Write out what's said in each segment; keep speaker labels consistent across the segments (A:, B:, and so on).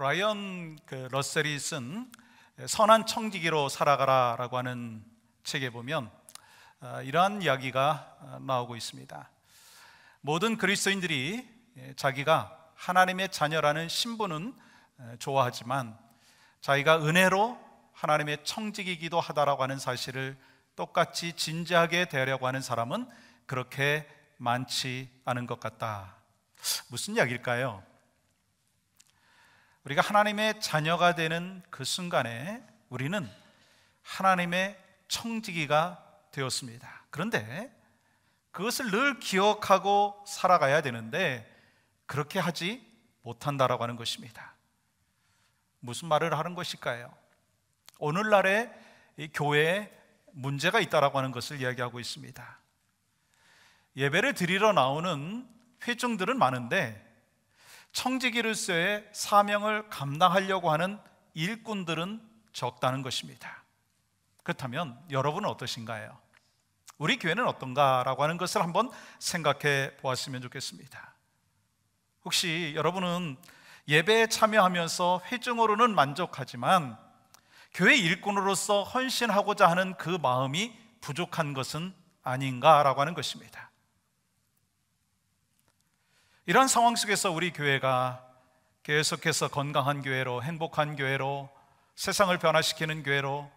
A: 브라이언 러셀이 쓴 선한 청지기로 살아가라라고 하는 책에 보면 이러한 이야기가 나오고 있습니다. 모든 그리스도인들이 자기가 하나님의 자녀라는 신분은 좋아하지만 자기가 은혜로 하나님의 청지기이기도 하다라고 하는 사실을 똑같이 진지하게 대하려고 하는 사람은 그렇게 많지 않은 것 같다. 무슨 이야기일까요? 우리가 하나님의 자녀가 되는 그 순간에 우리는 하나님의 청지기가 되었습니다. 그런데 그것을 늘 기억하고 살아가야 되는데 그렇게 하지 못한다라고 하는 것입니다. 무슨 말을 하는 것일까요? 오늘날의 이 교회에 문제가 있다라고 하는 것을 이야기하고 있습니다. 예배를 드리러 나오는 회중들은 많은데 청지기로서의 사명을 감당하려고 하는 일꾼들은 적다는 것입니다. 그렇다면 여러분은 어떠신가요? 우리 교회는 어떤가라고 하는 것을 한번 생각해 보았으면 좋겠습니다. 혹시 여러분은 예배에 참여하면서 회중으로는 만족하지만 교회 일꾼으로서 헌신하고자 하는 그 마음이 부족한 것은 아닌가라고 하는 것입니다. 이러한 상황 속에서 우리 교회가 계속해서 건강한 교회로, 행복한 교회로, 세상을 변화시키는 교회로,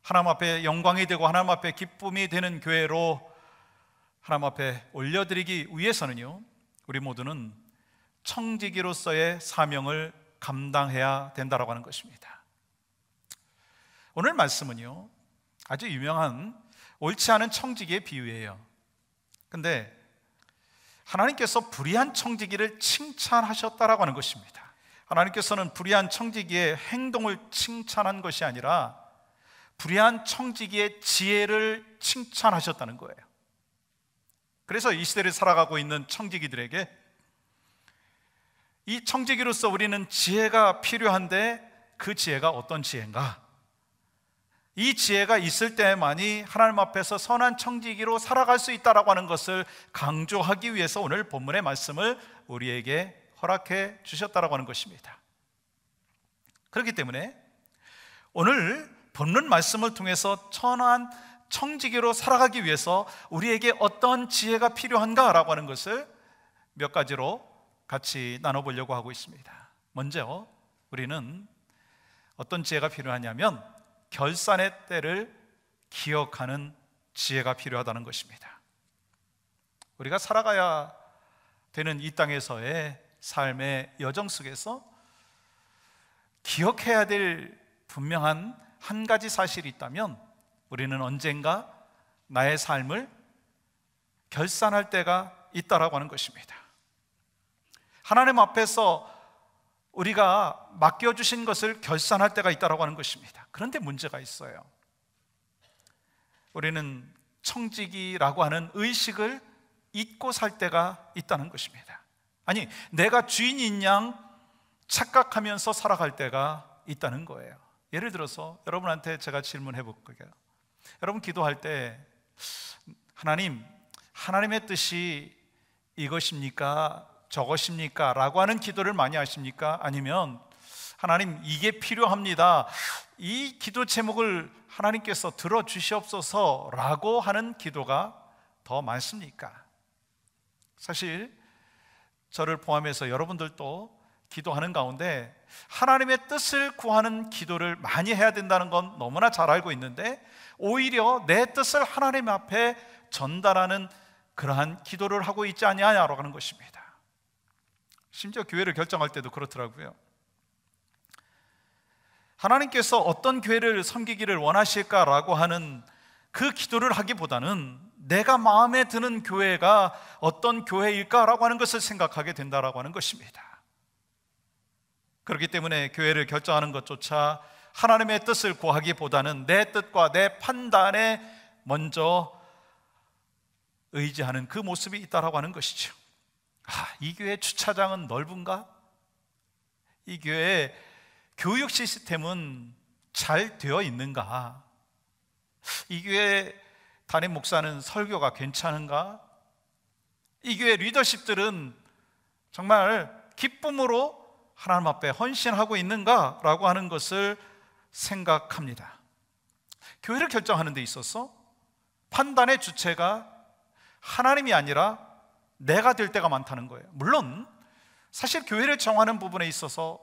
A: 하나님 앞에 영광이 되고 하나님 앞에 기쁨이 되는 교회로 하나님 앞에 올려드리기 위해서는요, 우리 모두는 청지기로서의 사명을 감당해야 된다고 하는 것입니다. 오늘 말씀은요, 아주 유명한 옳지 않은 청지기의 비유예요. 근데 하나님께서 불의한 청지기를 칭찬하셨다라고 하는 것입니다. 하나님께서는 불의한 청지기의 행동을 칭찬한 것이 아니라 불의한 청지기의 지혜를 칭찬하셨다는 거예요. 그래서 이 시대를 살아가고 있는 청지기들에게 이 청지기로서 우리는 지혜가 필요한데 그 지혜가 어떤 지혜인가? 이 지혜가 있을 때만이 하나님 앞에서 선한 청지기로 살아갈 수 있다라고 하는 것을 강조하기 위해서 오늘 본문의 말씀을 우리에게 허락해 주셨다라고 하는 것입니다. 그렇기 때문에 오늘 본문 말씀을 통해서 선한 청지기로 살아가기 위해서 우리에게 어떤 지혜가 필요한가라고 하는 것을 몇 가지로 같이 나눠보려고 하고 있습니다. 먼저 우리는 어떤 지혜가 필요하냐면 결산의 때를 기억하는 지혜가 필요하다는 것입니다. 우리가 살아가야 되는 이 땅에서의 삶의 여정 속에서 기억해야 될 분명한 한 가지 사실이 있다면 우리는 언젠가 나의 삶을 결산할 때가 있다라고 하는 것입니다. 하나님 앞에서 우리가 맡겨주신 것을 결산할 때가 있다라고 하는 것입니다. 그런데 문제가 있어요. 우리는 청지기라고 하는 의식을 잊고 살 때가 있다는 것입니다. 아니, 내가 주인인 양 착각하면서 살아갈 때가 있다는 거예요. 예를 들어서 여러분한테 제가 질문해 볼게요. 여러분 기도할 때 하나님의 뜻이 이것입니까? 저것입니까? 라고 하는 기도를 많이 하십니까? 아니면 하나님 이게 필요합니다, 이 기도 제목을 하나님께서 들어주시옵소서 라고 하는 기도가 더 많습니까? 사실 저를 포함해서 여러분들도 기도하는 가운데 하나님의 뜻을 구하는 기도를 많이 해야 된다는 건 너무나 잘 알고 있는데 오히려 내 뜻을 하나님 앞에 전달하는 그러한 기도를 하고 있지 않냐라고 하는 것입니다. 심지어 교회를 결정할 때도 그렇더라고요. 하나님께서 어떤 교회를 섬기기를 원하실까라고 하는 그 기도를 하기보다는 내가 마음에 드는 교회가 어떤 교회일까라고 하는 것을 생각하게 된다라고 하는 것입니다. 그렇기 때문에 교회를 결정하는 것조차 하나님의 뜻을 구하기보다는 내 뜻과 내 판단에 먼저 의지하는 그 모습이 있다라고 하는 것이죠. 이 교회 주차장은 넓은가? 이 교회 교육 시스템은 잘 되어 있는가? 이 교회 담임 목사는 설교가 괜찮은가? 이 교회 리더십들은 정말 기쁨으로 하나님 앞에 헌신하고 있는가라고 하는 것을 생각합니다. 교회를 결정하는 데 있어서 판단의 주체가 하나님이 아니라 내가 될 때가 많다는 거예요. 물론 사실 교회를 정하는 부분에 있어서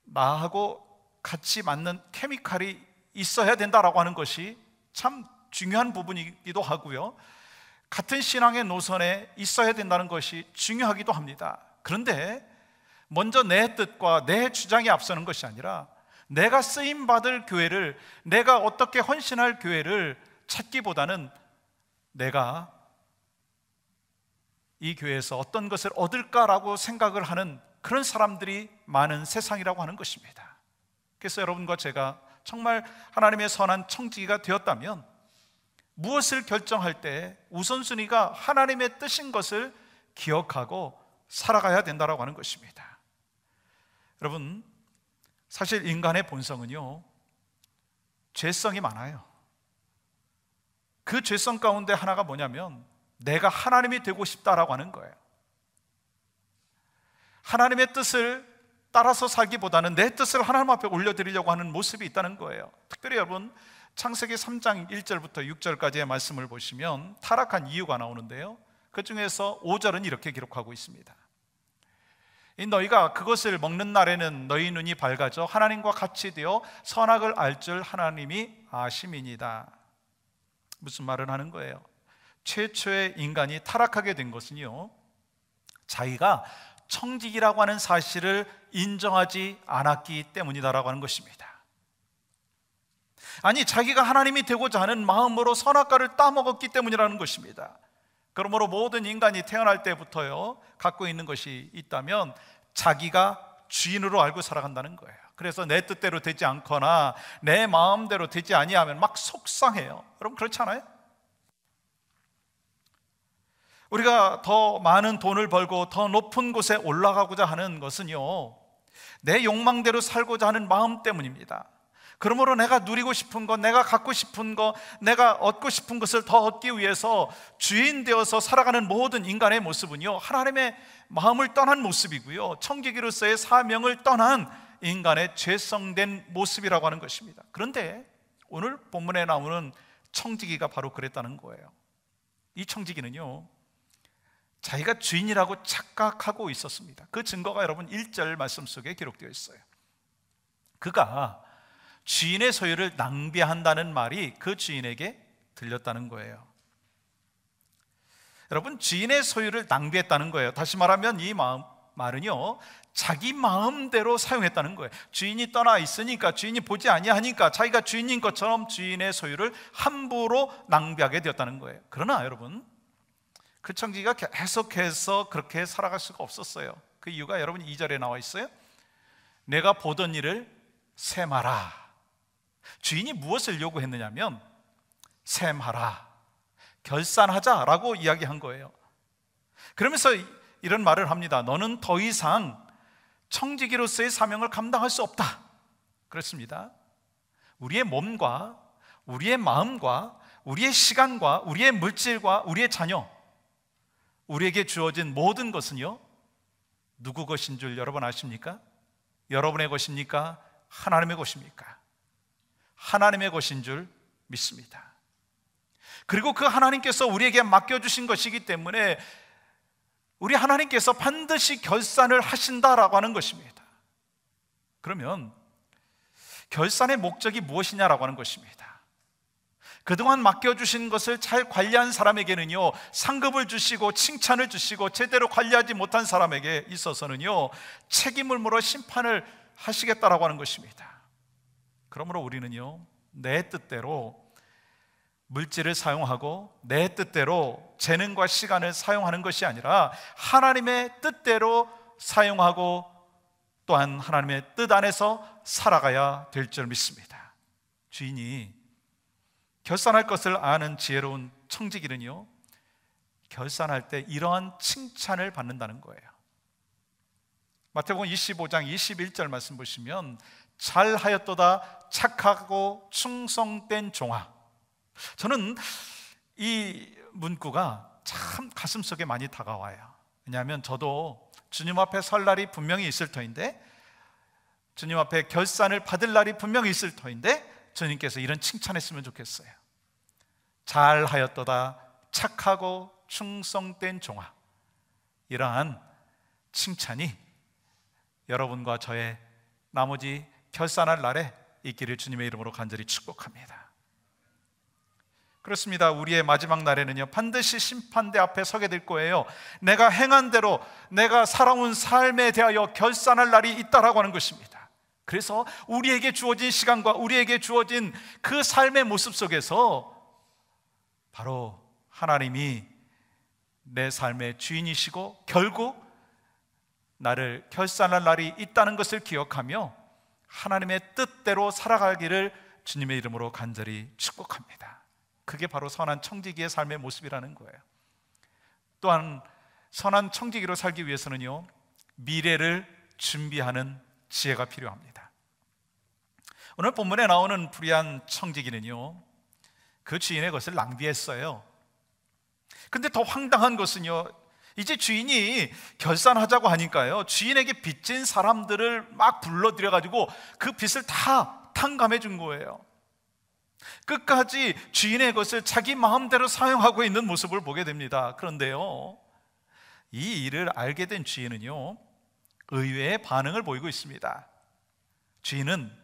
A: 나하고 같이 맞는 케미칼이 있어야 된다라고 하는 것이 참 중요한 부분이기도 하고요, 같은 신앙의 노선에 있어야 된다는 것이 중요하기도 합니다. 그런데 먼저 내 뜻과 내 주장이 앞서는 것이 아니라 내가 쓰임받을 교회를, 내가 어떻게 헌신할 교회를 찾기보다는 내가 이 교회에서 어떤 것을 얻을까라고 생각을 하는 그런 사람들이 많은 세상이라고 하는 것입니다. 그래서 여러분과 제가 정말 하나님의 선한 청지기가 되었다면 무엇을 결정할 때 우선순위가 하나님의 뜻인 것을 기억하고 살아가야 된다고 하는 것입니다. 여러분, 사실 인간의 본성은요, 죄성이 많아요. 그 죄성 가운데 하나가 뭐냐면 내가 하나님이 되고 싶다라고 하는 거예요. 하나님의 뜻을 따라서 살기보다는 내 뜻을 하나님 앞에 올려드리려고 하는 모습이 있다는 거예요. 특별히 여러분, 창세기 3장 1절부터 6절까지의 말씀을 보시면 타락한 이유가 나오는데요, 그 중에서 5절은 이렇게 기록하고 있습니다. 너희가 그것을 먹는 날에는 너희 눈이 밝아져 하나님과 같이 되어 선악을 알 줄 하나님이 아심이니이다. 무슨 말을 하는 거예요? 최초의 인간이 타락하게 된 것은요, 자기가 청지기라고 하는 사실을 인정하지 않았기 때문이다라고 하는 것입니다. 아니, 자기가 하나님이 되고자 하는 마음으로 선악과를 따먹었기 때문이라는 것입니다. 그러므로 모든 인간이 태어날 때부터요, 갖고 있는 것이 있다면 자기가 주인으로 알고 살아간다는 거예요. 그래서 내 뜻대로 되지 않거나 내 마음대로 되지 아니하면 막 속상해요. 여러분, 그렇지 않아요? 우리가 더 많은 돈을 벌고 더 높은 곳에 올라가고자 하는 것은요, 내 욕망대로 살고자 하는 마음 때문입니다. 그러므로 내가 누리고 싶은 것, 내가 갖고 싶은 것, 내가 얻고 싶은 것을 더 얻기 위해서 주인 되어서 살아가는 모든 인간의 모습은요, 하나님의 마음을 떠난 모습이고요, 청지기로서의 사명을 떠난 인간의 죄성된 모습이라고 하는 것입니다. 그런데 오늘 본문에 나오는 청지기가 바로 그랬다는 거예요. 이 청지기는요, 자기가 주인이라고 착각하고 있었습니다. 그 증거가 여러분 1절 말씀 속에 기록되어 있어요. 그가 주인의 소유를 낭비한다는 말이 그 주인에게 들렸다는 거예요. 여러분, 주인의 소유를 낭비했다는 거예요. 다시 말하면 이 말은요, 자기 마음대로 사용했다는 거예요. 주인이 떠나 있으니까, 주인이 보지 아니하니까 자기가 주인인 것처럼 주인의 소유를 함부로 낭비하게 되었다는 거예요. 그러나 여러분, 그 청지기가 계속해서 그렇게 살아갈 수가 없었어요. 그 이유가 여러분 2절에 나와 있어요. 내가 보던 일을 셈하라. 주인이 무엇을 요구했느냐면 셈하라, 결산하자라고 이야기한 거예요. 그러면서 이런 말을 합니다. 너는 더 이상 청지기로서의 사명을 감당할 수 없다. 그렇습니다. 우리의 몸과 우리의 마음과 우리의 시간과 우리의 물질과 우리의 자녀, 우리에게 주어진 모든 것은요, 누구 것인 줄 여러분 아십니까? 여러분의 것입니까? 하나님의 것입니까? 하나님의 것인 줄 믿습니다. 그리고 그 하나님께서 우리에게 맡겨주신 것이기 때문에 우리 하나님께서 반드시 결산을 하신다라고 하는 것입니다. 그러면 결산의 목적이 무엇이냐라고 하는 것입니다. 그동안 맡겨주신 것을 잘 관리한 사람에게는요, 상급을 주시고 칭찬을 주시고, 제대로 관리하지 못한 사람에게 있어서는요, 책임을 물어 심판을 하시겠다라고 하는 것입니다. 그러므로 우리는요, 내 뜻대로 물질을 사용하고 내 뜻대로 재능과 시간을 사용하는 것이 아니라 하나님의 뜻대로 사용하고 또한 하나님의 뜻 안에서 살아가야 될 줄 믿습니다. 주인이 결산할 것을 아는 지혜로운 청지기는요, 결산할 때 이러한 칭찬을 받는다는 거예요. 마태복음 25장 21절 말씀 보시면 잘하였도다 착하고 충성된 종아. 저는 이 문구가 참 가슴속에 많이 다가와요. 왜냐하면 저도 주님 앞에 설 날이 분명히 있을 터인데, 주님 앞에 결산을 받을 날이 분명히 있을 터인데, 주님께서 이런 칭찬했으면 좋겠어요. 잘하였도다 착하고 충성된 종아. 이러한 칭찬이 여러분과 저의 나머지 결산할 날에 있기를 주님의 이름으로 간절히 축복합니다. 그렇습니다. 우리의 마지막 날에는요, 반드시 심판대 앞에 서게 될 거예요. 내가 행한 대로 내가 살아온 삶에 대하여 결산할 날이 있다라고 하는 것입니다. 그래서 우리에게 주어진 시간과 우리에게 주어진 그 삶의 모습 속에서 바로 하나님이 내 삶의 주인이시고 결국 나를 결산할 날이 있다는 것을 기억하며 하나님의 뜻대로 살아가기를 주님의 이름으로 간절히 축복합니다. 그게 바로 선한 청지기의 삶의 모습이라는 거예요. 또한 선한 청지기로 살기 위해서는요, 미래를 준비하는 지혜가 필요합니다. 오늘 본문에 나오는 불의한 청지기는요, 그 주인의 것을 낭비했어요. 근데 더 황당한 것은요, 이제 주인이 결산하자고 하니까요, 주인에게 빚진 사람들을 막 불러들여가지고 그 빚을 다 탕감해 준 거예요. 끝까지 주인의 것을 자기 마음대로 사용하고 있는 모습을 보게 됩니다. 그런데요, 이 일을 알게 된 주인은요, 의외의 반응을 보이고 있습니다. 주인은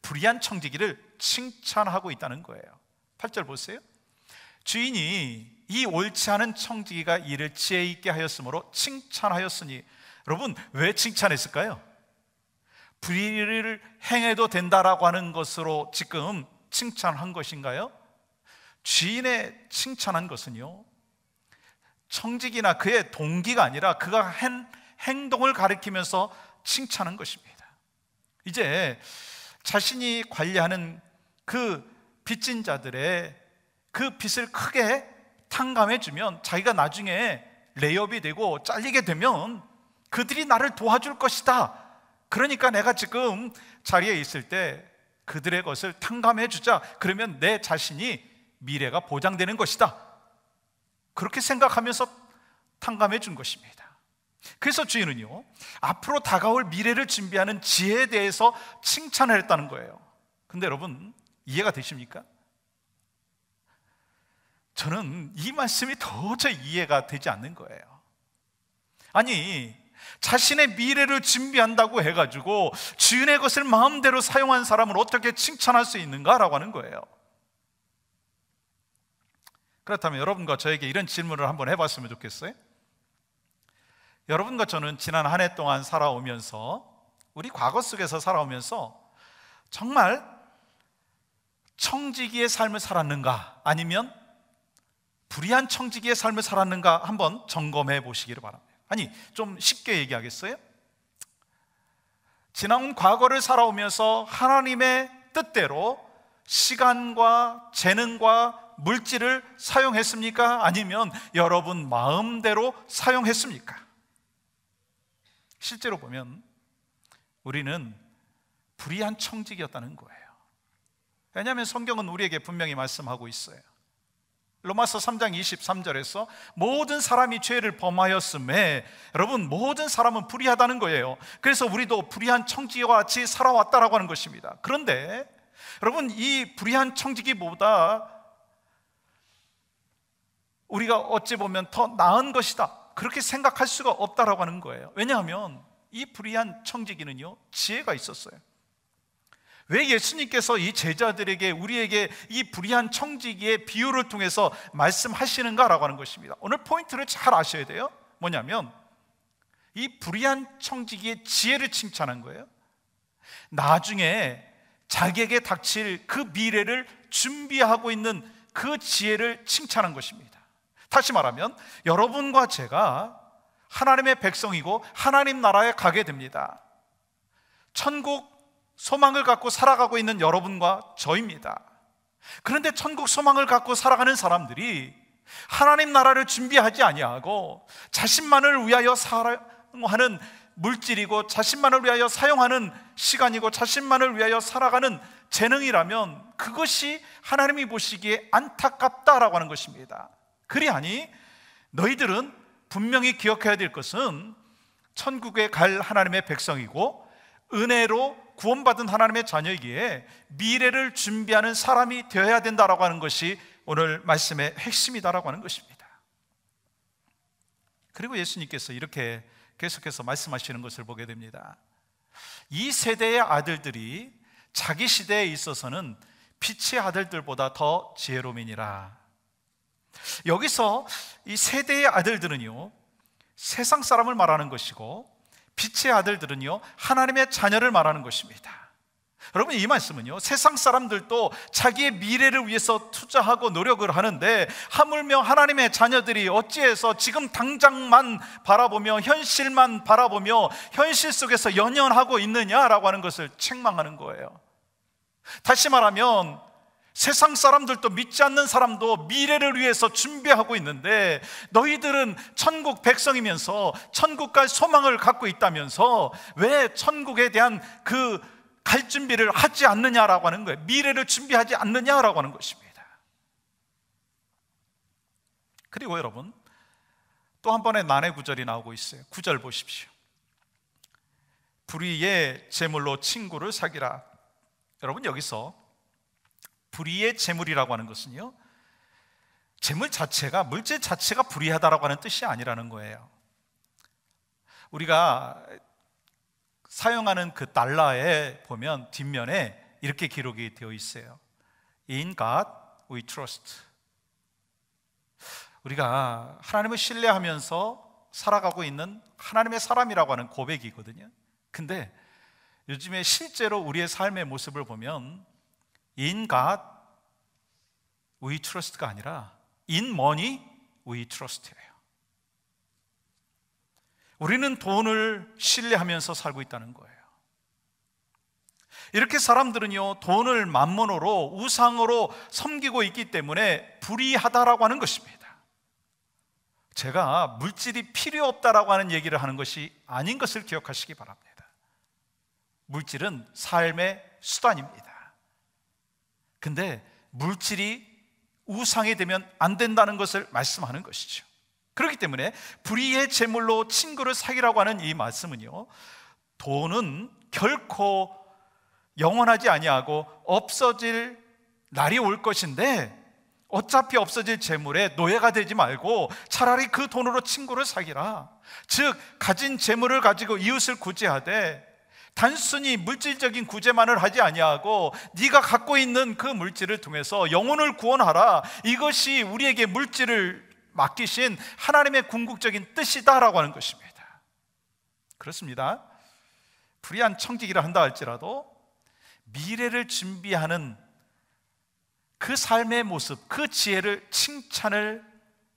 A: 불의한 청지기를 칭찬하고 있다는 거예요. 8절 보세요. 주인이 이 옳지 않은 청지기가 이를 지혜 있게 하였으므로 칭찬하였으니. 여러분, 왜 칭찬했을까요? 불의를 행해도 된다라고 하는 것으로 지금 칭찬한 것인가요? 주인의 칭찬한 것은요, 청지기나 그의 동기가 아니라 그가 한 행동을 가리키면서 칭찬한 것입니다. 이제 자신이 관리하는 그 빚진 자들의 그 빚을 크게 탕감해주면 자기가 나중에 레이업이 되고 잘리게 되면 그들이 나를 도와줄 것이다. 그러니까 내가 지금 자리에 있을 때 그들의 것을 탕감해주자. 그러면 내 자신이 미래가 보장되는 것이다. 그렇게 생각하면서 탕감해 준 것입니다. 그래서 주인은요, 앞으로 다가올 미래를 준비하는 지혜에 대해서 칭찬을 했다는 거예요. 근데 여러분, 이해가 되십니까? 저는 이 말씀이 도저히 이해가 되지 않는 거예요. 아니, 자신의 미래를 준비한다고 해가지고 주인의 것을 마음대로 사용한 사람을 어떻게 칭찬할 수 있는가라고 하는 거예요. 그렇다면 여러분과 저에게 이런 질문을 한번 해봤으면 좋겠어요. 여러분과 저는 지난 한 해 동안 살아오면서, 우리 과거 속에서 살아오면서 정말 청지기의 삶을 살았는가, 아니면 불의한 청지기의 삶을 살았는가 한번 점검해 보시기를 바랍니다. 아니, 좀 쉽게 얘기하겠어요? 지나온 과거를 살아오면서 하나님의 뜻대로 시간과 재능과 물질을 사용했습니까? 아니면 여러분 마음대로 사용했습니까? 실제로 보면 우리는 불의한 청지기였다는 거예요. 왜냐하면 성경은 우리에게 분명히 말씀하고 있어요. 로마서 3장 23절에서 모든 사람이 죄를 범하였음에, 여러분, 모든 사람은 불의하다는 거예요. 그래서 우리도 불의한 청지기와 같이 살아왔다라고 하는 것입니다. 그런데 여러분, 이 불의한 청지기보다 우리가 어찌 보면 더 나은 것이다, 그렇게 생각할 수가 없다라고 하는 거예요. 왜냐하면 이 불의한 청지기는요, 지혜가 있었어요. 왜 예수님께서 이 제자들에게, 우리에게 이 불의한 청지기의 비유를 통해서 말씀하시는가라고 하는 것입니다. 오늘 포인트를 잘 아셔야 돼요. 뭐냐면 이 불의한 청지기의 지혜를 칭찬한 거예요. 나중에 자기에게 닥칠 그 미래를 준비하고 있는 그 지혜를 칭찬한 것입니다. 다시 말하면 여러분과 제가 하나님의 백성이고 하나님 나라에 가게 됩니다. 천국 소망을 갖고 살아가고 있는 여러분과 저입니다. 그런데 천국 소망을 갖고 살아가는 사람들이 하나님 나라를 준비하지 아니하고 자신만을 위하여 사용하는 물질이고 자신만을 위하여 사용하는 시간이고 자신만을 위하여 살아가는 재능이라면 그것이 하나님이 보시기에 안타깝다라고 하는 것입니다. 그리하니 너희들은 분명히 기억해야 될 것은 천국에 갈 하나님의 백성이고 은혜로 구원받은 하나님의 자녀이기에 미래를 준비하는 사람이 되어야 된다라고 하는 것이 오늘 말씀의 핵심이다라고 하는 것입니다. 그리고 예수님께서 이렇게 계속해서 말씀하시는 것을 보게 됩니다. 이 세대의 아들들이 자기 시대에 있어서는 빛의 아들들보다 더 지혜로움이니라. 여기서 이 세대의 아들들은요, 세상 사람을 말하는 것이고 빛의 아들들은요, 하나님의 자녀를 말하는 것입니다. 여러분, 이 말씀은요, 세상 사람들도 자기의 미래를 위해서 투자하고 노력을 하는데 하물며 하나님의 자녀들이 어찌해서 지금 당장만 바라보며 현실만 바라보며 현실 속에서 연연하고 있느냐라고 하는 것을 책망하는 거예요. 다시 말하면 세상 사람들도 믿지 않는 사람도 미래를 위해서 준비하고 있는데 너희들은 천국 백성이면서 천국 갈 소망을 갖고 있다면서 왜 천국에 대한 그 갈 준비를 하지 않느냐라고 하는 거예요. 미래를 준비하지 않느냐라고 하는 것입니다. 그리고 여러분, 또 한 번의 난해 구절이 나오고 있어요. 9절 보십시오. 불의의 재물로 친구를 사귀라. 여러분, 여기서 불의의 재물이라고 하는 것은요, 재물 자체가, 물질 자체가 불의하다라고 하는 뜻이 아니라는 거예요. 우리가 사용하는 그 달러에 보면 뒷면에 이렇게 기록이 되어 있어요. In God we trust. 우리가 하나님을 신뢰하면서 살아가고 있는 하나님의 사람이라고 하는 고백이거든요. 근데 요즘에 실제로 우리의 삶의 모습을 보면 In God we trust가 아니라 In money we trust예요. 우리는 돈을 신뢰하면서 살고 있다는 거예요. 이렇게 사람들은요, 돈을 만몬으로, 우상으로 섬기고 있기 때문에 불의하다라고 하는 것입니다. 제가 물질이 필요 없다라고 하는 얘기를 하는 것이 아닌 것을 기억하시기 바랍니다. 물질은 삶의 수단입니다. 근데 물질이 우상이 되면 안 된다는 것을 말씀하는 것이죠. 그렇기 때문에 불의의 재물로 친구를 사귀라고 하는 이 말씀은요, 돈은 결코 영원하지 아니하고 없어질 날이 올 것인데 어차피 없어질 재물에 노예가 되지 말고 차라리 그 돈으로 친구를 사귀라. 즉 가진 재물을 가지고 이웃을 구제하되 단순히 물질적인 구제만을 하지 아니하고 네가 갖고 있는 그 물질을 통해서 영혼을 구원하라. 이것이 우리에게 물질을 맡기신 하나님의 궁극적인 뜻이다라고 하는 것입니다. 그렇습니다. 불의한 청지기를 한다 할지라도 미래를 준비하는 그 삶의 모습, 그 지혜를 칭찬을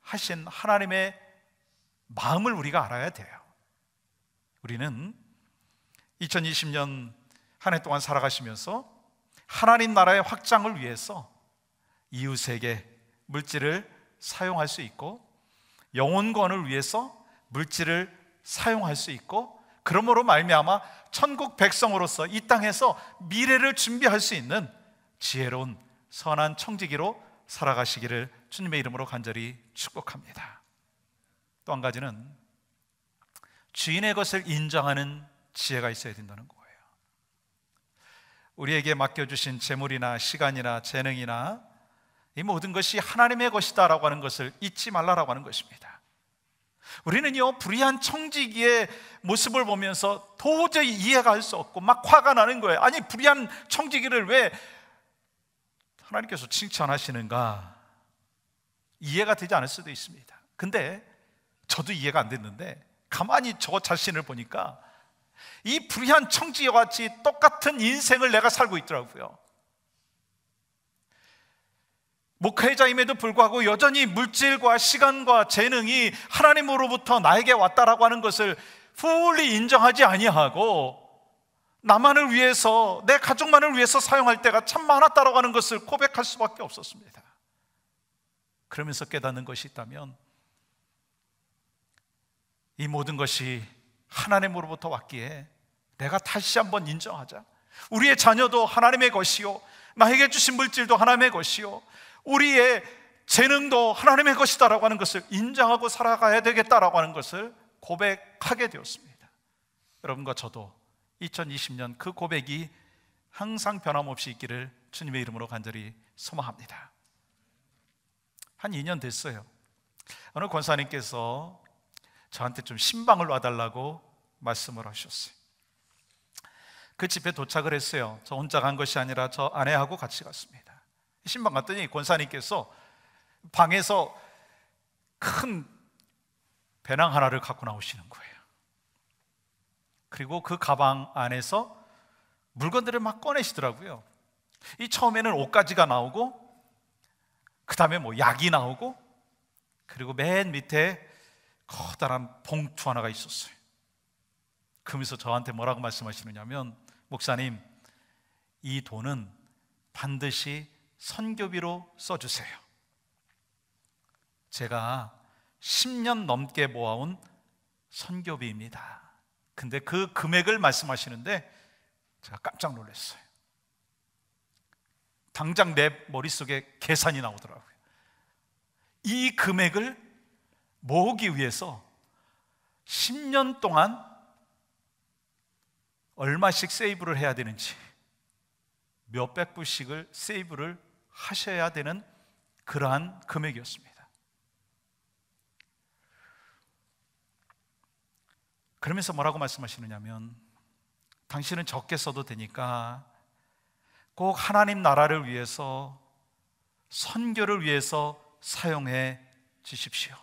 A: 하신 하나님의 마음을 우리가 알아야 돼요. 우리는 2020년 한 해 동안 살아가시면서 하나님 나라의 확장을 위해서 이웃에게 물질을 사용할 수 있고 영혼권을 위해서 물질을 사용할 수 있고 그러므로 말미암아 천국 백성으로서 이 땅에서 미래를 준비할 수 있는 지혜로운 선한 청지기로 살아가시기를 주님의 이름으로 간절히 축복합니다. 또 한 가지는 주인의 것을 인정하는 지혜가 있어야 된다는 거예요. 우리에게 맡겨주신 재물이나 시간이나 재능이나 이 모든 것이 하나님의 것이다 라고 하는 것을 잊지 말라라고 하는 것입니다. 우리는요, 불의한 청지기의 모습을 보면서 도저히 이해가 할 수 없고 막 화가 나는 거예요. 아니, 불의한 청지기를 왜 하나님께서 칭찬하시는가? 이해가 되지 않을 수도 있습니다. 근데 저도 이해가 안 됐는데 가만히 저 자신을 보니까 이 불의한 청지기와 같이 똑같은 인생을 내가 살고 있더라고요. 목회자임에도 불구하고 여전히 물질과 시간과 재능이 하나님으로부터 나에게 왔다라고 하는 것을 fully 인정하지 아니하고 나만을 위해서, 내 가족만을 위해서 사용할 때가 참 많았다라고 하는 것을 고백할 수밖에 없었습니다. 그러면서 깨닫는 것이 있다면 이 모든 것이 하나님으로부터 왔기에 내가 다시 한번 인정하자. 우리의 자녀도 하나님의 것이요, 나에게 주신 물질도 하나님의 것이요, 우리의 재능도 하나님의 것이다라고 하는 것을 인정하고 살아가야 되겠다라고 하는 것을 고백하게 되었습니다. 여러분과 저도 2020년 그 고백이 항상 변함없이 있기를 주님의 이름으로 간절히 소망합니다. 한 2년 됐어요. 어느 권사님께서 저한테 좀 신방을 놔달라고 말씀을 하셨어요. 그 집에 도착을 했어요. 저 혼자 간 것이 아니라 저 아내하고 같이 갔습니다. 신방 갔더니 권사님께서 방에서 큰 배낭 하나를 갖고 나오시는 거예요. 그리고 그 가방 안에서 물건들을 막 꺼내시더라고요. 이 처음에는 옷가지가 나오고, 그 다음에 뭐 약이 나오고, 그리고 맨 밑에 커다란 봉투 하나가 있었어요. 그러면서 저한테 뭐라고 말씀하시느냐면, 목사님, 이 돈은 반드시 선교비로 써주세요. 제가 10년 넘게 모아온 선교비입니다. 근데 그 금액을 말씀하시는데 제가 깜짝 놀랐어요. 당장 내 머릿속에 계산이 나오더라고요. 이 금액을 모으기 위해서 10년 동안 얼마씩 세이브를 해야 되는지, 몇백 불씩을 세이브를 하셔야 되는 그러한 금액이었습니다. 그러면서 뭐라고 말씀하시느냐면, 당신은 적게 써도 되니까 꼭 하나님 나라를 위해서, 선교를 위해서 사용해 주십시오.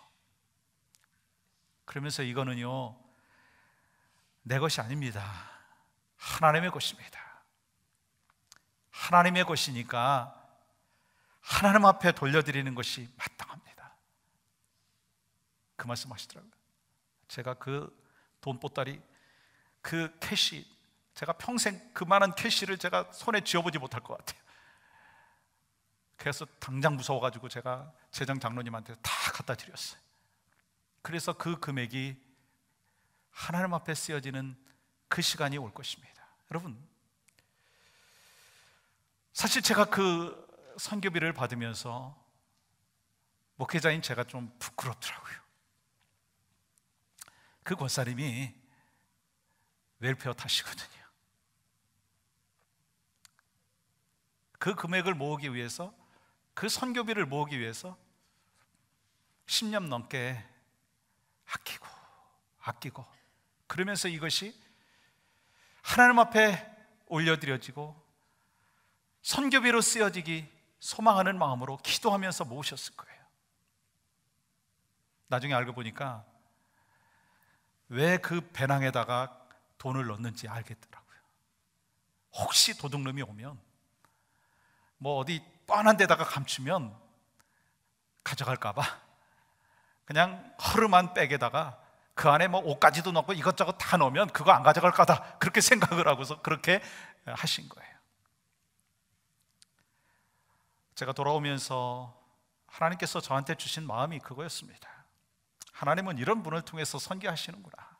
A: 그러면서 이거는요, 내 것이 아닙니다. 하나님의 것입니다. 하나님의 것이니까 하나님 앞에 돌려드리는 것이 마땅합니다. 그 말씀 하시더라고요. 제가 그 돈 보따리, 그 캐시, 제가 평생 그만한 캐시를 제가 손에 쥐어보지 못할 것 같아요. 그래서 당장 무서워가지고 제가 재정 장로님한테 다 갖다 드렸어요. 그래서 그 금액이 하나님 앞에 쓰여지는 그 시간이 올 것입니다. 여러분, 사실 제가 그 선교비를 받으면서 목회자인 제가 좀 부끄럽더라고요. 그 권사님이 웰페어 타시거든요. 그 금액을 모으기 위해서, 그 선교비를 모으기 위해서 10년 넘게 아끼고 그러면서 이것이 하나님 앞에 올려드려지고 선교비로 쓰여지기 소망하는 마음으로 기도하면서 모으셨을 거예요. 나중에 알고 보니까 왜 그 배낭에다가 돈을 넣는지 알겠더라고요. 혹시 도둑놈이 오면, 뭐 어디 뻔한 데다가 감추면 가져갈까봐 그냥 허름한 백에다가 그 안에 뭐 옷가지도 넣고 이것저것 다 넣으면 그거 안 가져갈 거다, 그렇게 생각을 하고서 그렇게 하신 거예요. 제가 돌아오면서 하나님께서 저한테 주신 마음이 그거였습니다. 하나님은 이런 분을 통해서 선교하시는구나.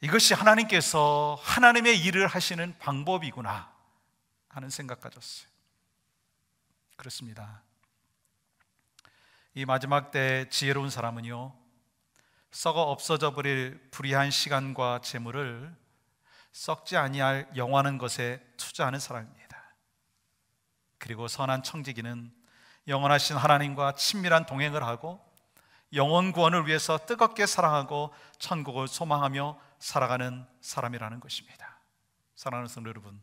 A: 이것이 하나님께서 하나님의 일을 하시는 방법이구나 하는 생각 가졌어요. 그렇습니다. 이 마지막 때 지혜로운 사람은요, 썩어 없어져 버릴 불의한 시간과 재물을 썩지 아니할 영원한 것에 투자하는 사람입니다. 그리고 선한 청지기는 영원하신 하나님과 친밀한 동행을 하고 영원 구원을 위해서 뜨겁게 사랑하고 천국을 소망하며 살아가는 사람이라는 것입니다. 사랑하는 성도 여러분,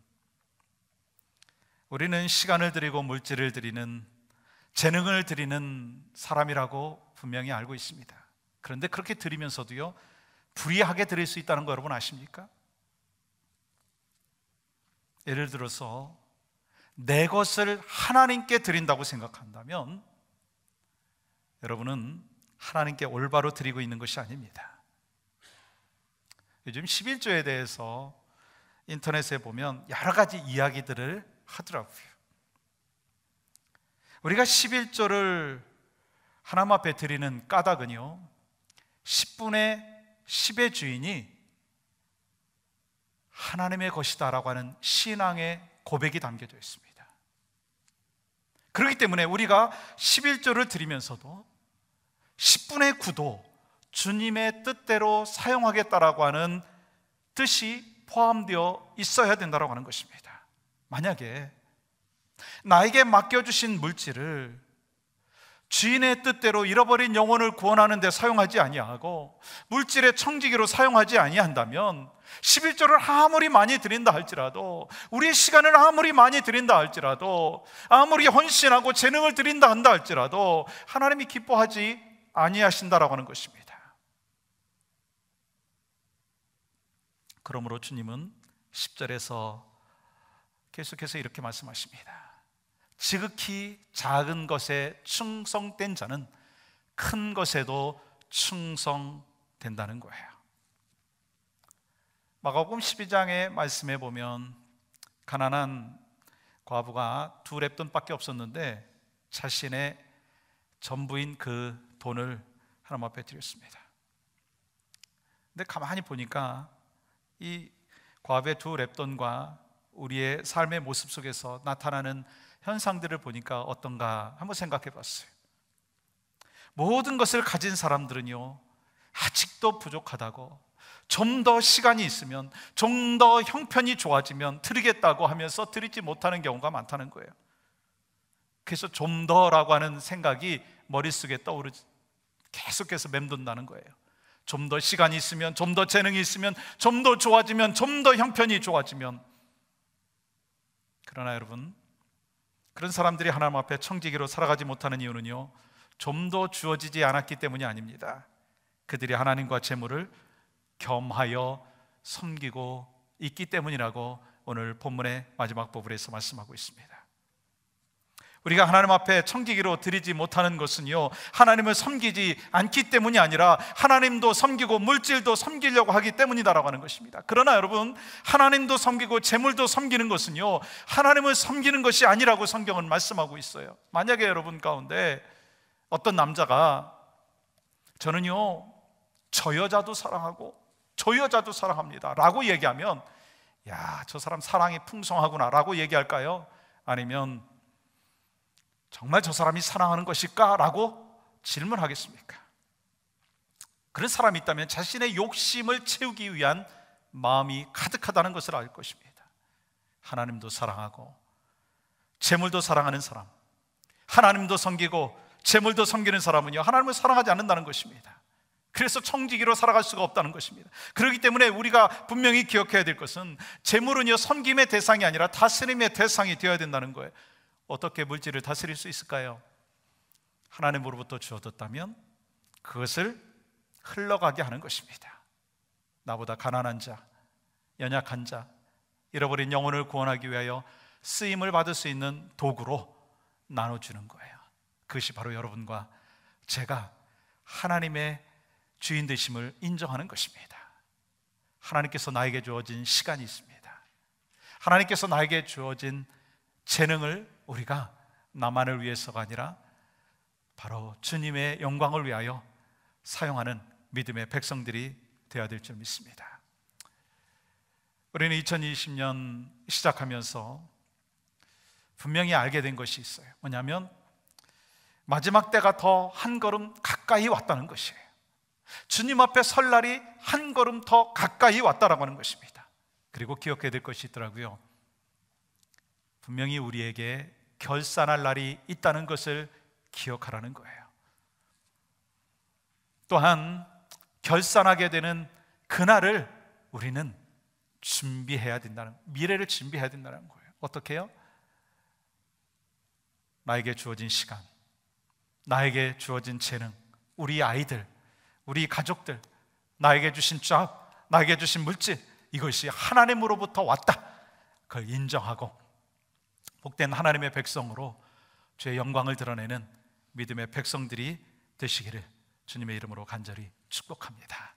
A: 우리는 시간을 드리고 물질을 드리는, 재능을 드리는 사람이라고 분명히 알고 있습니다. 그런데 그렇게 드리면서도요, 불이하게 드릴 수 있다는 거 여러분 아십니까? 예를 들어서 내 것을 하나님께 드린다고 생각한다면 여러분은 하나님께 올바로 드리고 있는 것이 아닙니다. 요즘 11조에 대해서 인터넷에 보면 여러 가지 이야기들을 하더라고요. 우리가 11조를 하나님 앞에 드리는 까닭은요, 10분의 10의 주인이 하나님의 것이다라고 하는 신앙의 고백이 담겨져 있습니다. 그렇기 때문에 우리가 11조를 드리면서도 10분의 9도 주님의 뜻대로 사용하겠다라고 하는 뜻이 포함되어 있어야 된다고 하는 것입니다. 만약에 나에게 맡겨주신 물질을 주인의 뜻대로 잃어버린 영혼을 구원하는 데 사용하지 아니하고 물질의 청지기로 사용하지 아니한다면 11조를 아무리 많이 드린다 할지라도, 우리의 시간을 아무리 많이 드린다 할지라도, 아무리 헌신하고 재능을 드린다 한다 할지라도 하나님이 기뻐하지 아니하신다라고 하는 것입니다. 그러므로 주님은 10절에서 계속해서 이렇게 말씀하십니다. 지극히 작은 것에 충성된 자는 큰 것에도 충성된다는 거예요. 마가복음 12장의 말씀에 보면 가난한 과부가 2렙돈밖에 없었는데 자신의 전부인 그 돈을 하나님 앞에 드렸습니다. 근데 가만히 보니까 이 과부의 2렙돈과 우리의 삶의 모습 속에서 나타나는 현상들을 보니까 어떤가 한번 생각해 봤어요. 모든 것을 가진 사람들은요, 아직도 부족하다고, 좀 더 시간이 있으면, 좀 더 형편이 좋아지면 드리겠다고 하면서 드리지 못하는 경우가 많다는 거예요. 그래서 좀 더라고 하는 생각이 머릿속에 떠오르지, 계속해서 맴돈다는 거예요. 좀 더 시간이 있으면, 좀 더 재능이 있으면, 좀 더 좋아지면, 좀 더 형편이 좋아지면. 그러나 여러분, 그런 사람들이 하나님 앞에 청지기로 살아가지 못하는 이유는요, 좀 더 주어지지 않았기 때문이 아닙니다. 그들이 하나님과 재물을 겸하여 섬기고 있기 때문이라고 오늘 본문의 마지막 부분에서 말씀하고 있습니다. 우리가 하나님 앞에 청지기로 드리지 못하는 것은요, 하나님을 섬기지 않기 때문이 아니라 하나님도 섬기고 물질도 섬기려고 하기 때문이다라고 하는 것입니다. 그러나 여러분, 하나님도 섬기고 재물도 섬기는 것은요, 하나님을 섬기는 것이 아니라고 성경은 말씀하고 있어요. 만약에 여러분 가운데 어떤 남자가 저는요, 저 여자도 사랑하고 저 여자도 사랑합니다 라고 얘기하면, 야, 저 사람 사랑이 풍성하구나 라고 얘기할까요? 아니면 정말 저 사람이 사랑하는 것일까? 라고 질문하겠습니까? 그런 사람이 있다면 자신의 욕심을 채우기 위한 마음이 가득하다는 것을 알 것입니다. 하나님도 사랑하고 재물도 사랑하는 사람, 하나님도 섬기고 재물도 섬기는 사람은요, 하나님을 사랑하지 않는다는 것입니다. 그래서 청지기로 살아갈 수가 없다는 것입니다. 그렇기 때문에 우리가 분명히 기억해야 될 것은, 재물은요, 섬김의 대상이 아니라 다스림의 대상이 되어야 된다는 거예요. 어떻게 물질을 다스릴 수 있을까요? 하나님으로부터 주어졌다면 그것을 흘러가게 하는 것입니다. 나보다 가난한 자, 연약한 자, 잃어버린 영혼을 구원하기 위하여 쓰임을 받을 수 있는 도구로 나눠주는 거예요. 그것이 바로 여러분과 제가 하나님의 주인 되심을 인정하는 것입니다. 하나님께서 나에게 주어진 시간이 있습니다. 하나님께서 나에게 주어진 재능을 우리가 나만을 위해서가 아니라 바로 주님의 영광을 위하여 사용하는 믿음의 백성들이 되어야 될 줄 믿습니다. 우리는 2020년 시작하면서 분명히 알게 된 것이 있어요. 뭐냐면 마지막 때가 더 한 걸음 가까이 왔다는 것이에요. 주님 앞에 설 날이 한 걸음 더 가까이 왔다라고 하는 것입니다. 그리고 기억해야 될 것이 있더라고요. 분명히 우리에게 결산할 날이 있다는 것을 기억하라는 거예요. 또한 결산하게 되는 그날을 우리는 준비해야 된다는, 미래를 준비해야 된다는 거예요. 어떻게 해요? 나에게 주어진 시간, 나에게 주어진 재능, 우리 아이들, 우리 가족들, 나에게 주신 잡, 나에게 주신 물질, 이것이 하나님으로부터 왔다, 그걸 인정하고 복된 하나님의 백성으로 주의 영광을 드러내는 믿음의 백성들이 되시기를 주님의 이름으로 간절히 축복합니다.